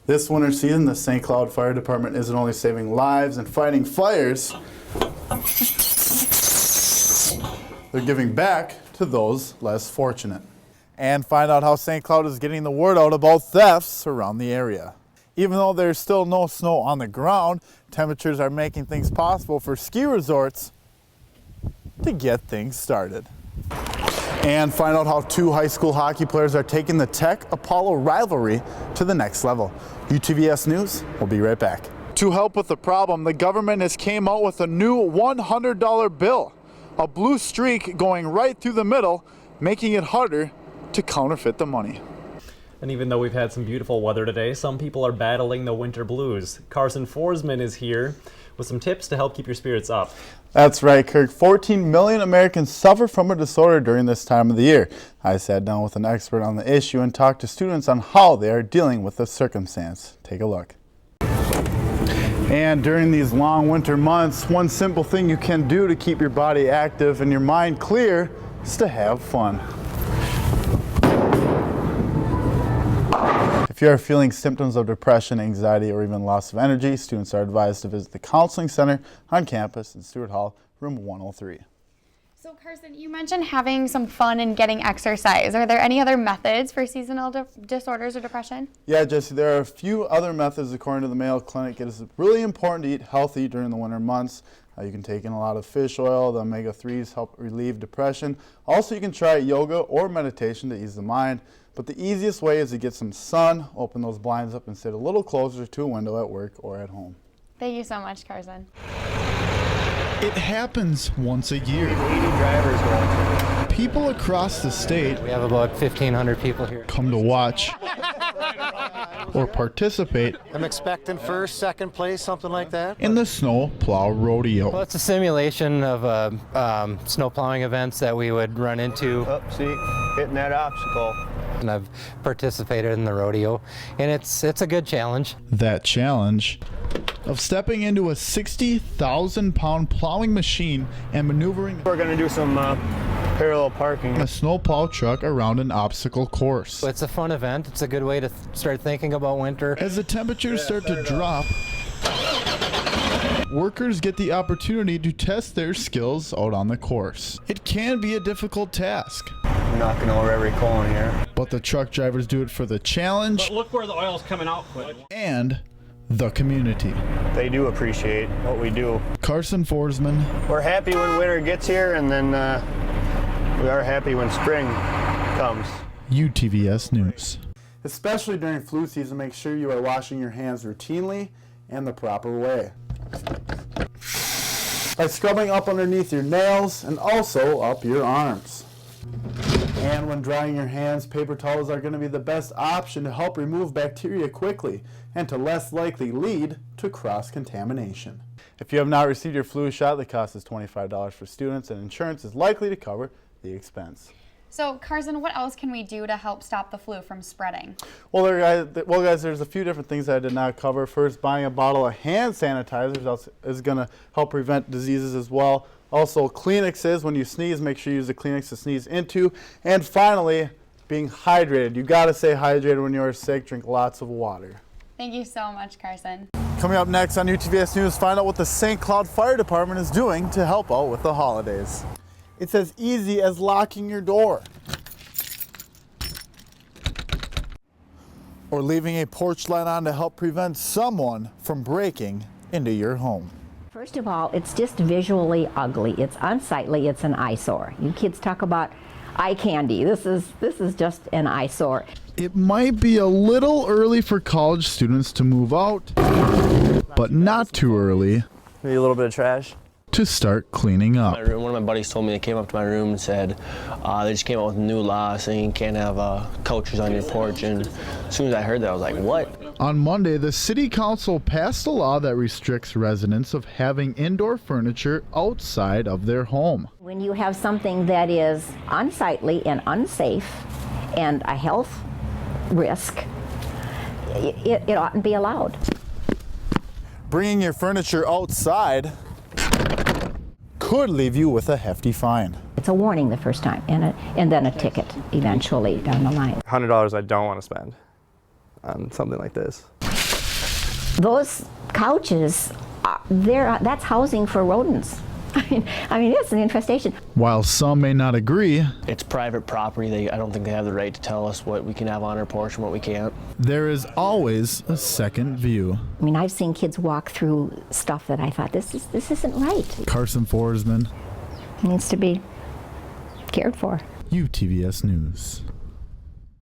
This winter season, the St. Cloud Fire Department isn't only saving lives and fighting fires, they're giving back to those less fortunate. And find out how St. Cloud is getting the word out about thefts around the area. Even though there's still no snow on the ground, temperatures are making things possible for ski resorts to get things started. And find out how 2 high school hockey players are taking the Tech Apollo rivalry to the next level. UTVS News will be right back. To help with the problem, the government has came out with a new $100 bill, a blue streak going right through the middle, making it harder to counterfeit the money. And even though we've had some beautiful weather today, some people are battling the winter blues. Karsen Forsman is here with some tips to help keep your spirits up. That's right, Kirk. 14 million Americans suffer from a disorder during this time of the year. I sat down with an expert on the issue and talked to students on how they are dealing with the circumstance. Take a look. And during these long winter months, one simple thing you can do to keep your body active and your mind clear is to have fun. If you are feeling symptoms of depression, anxiety, or even loss of energy, students are advised to visit the counseling center on campus in Stewart Hall, room 103. So Karsen, you mentioned having some fun and getting exercise. Are there any other methods for seasonal disorders or depression? Yeah, Jesse, there are a few other methods according to the Mayo Clinic. It is really important to eat healthy during the winter months. You can take in a lot of fish oil. The omega-3s help relieve depression. Also, you can try yoga or meditation to ease the mind. But the easiest way is to get some sun, open those blinds up, and sit a little closer to a window at work or at home. Thank you so much, Karsen. It happens once a year. 80 drivers going. People across the state, We have about 1,500 people here. come to watch or participate I'm expecting first, second place, something like that. in the Snow Plow Rodeo. Well, it's a simulation of snow plowing events that we would run into. Oh, see, hitting that obstacle. And I've participated in the rodeo, and it's a good challenge. That challenge of stepping into a 60,000-pound plowing machine and maneuvering We're going to do some parallel parking. a snowplow truck around an obstacle course. It's a fun event. It's a good way to start thinking about winter. As the temperatures start to drop, workers get the opportunity to test their skills out on the course. It can be a difficult task, We're knocking over every cone here. but the truck drivers do it for the challenge Look where the oil's coming out quick. and the community. They do appreciate what we do. Karsen Forsman, We're happy when winter gets here, and then we are happy when spring comes. UTVS News. Especially during flu season, make sure you are washing your hands routinely and the proper way. By scrubbing up underneath your nails and also up your arms. And when drying your hands, paper towels are going to be the best option to help remove bacteria quickly and to less likely lead to cross-contamination. If you have not received your flu shot, the cost is $25 for students, and insurance is likely to cover the expense. So Karsen, what else can we do to help stop the flu from spreading? Well, guys, there's a few different things that I did not cover. First, buying a bottle of hand sanitizer is going to help prevent diseases as well. Also, Kleenexes, when you sneeze, make sure you use a Kleenex to sneeze into. And finally, being hydrated. You got to stay hydrated when you're sick. Drink lots of water. Thank you so much, Karsen. Coming up next on UTVS News, find out what the St. Cloud Fire Department is doing to help out with the holidays. It's as easy as locking your door or leaving a porch light on to help prevent someone from breaking into your home. First of all, it's just visually ugly. It's unsightly. It's an eyesore. You kids talk about eye candy. This is just an eyesore. It might be a little early for college students to move out, but not too early Maybe a little bit of trash. to start cleaning up. One of my buddies told me, they came up to my room and said they just came out with a new law saying you can't have couches on your porch. And as soon as I heard that, I was like, what? On Monday, the City Council passed a law that restricts residents of having indoor furniture outside of their home. When you have something that is unsightly and unsafe and a health risk, it oughtn't be allowed. Bringing your furniture outside could leave you with a hefty fine. It's a warning the first time and then a ticket eventually down the line. $100 I don't want to spend on something like this. Those couches, that's housing for rodents. I mean, it's an infestation. While some may not agree, It's private property. I don't think they have the right to tell us what we can have on our porch and what we can't. there is always a second view. I mean, I've seen kids walk through stuff that I thought, this isn't right. Karsen Forsman, It needs to be cared for. UTVS News.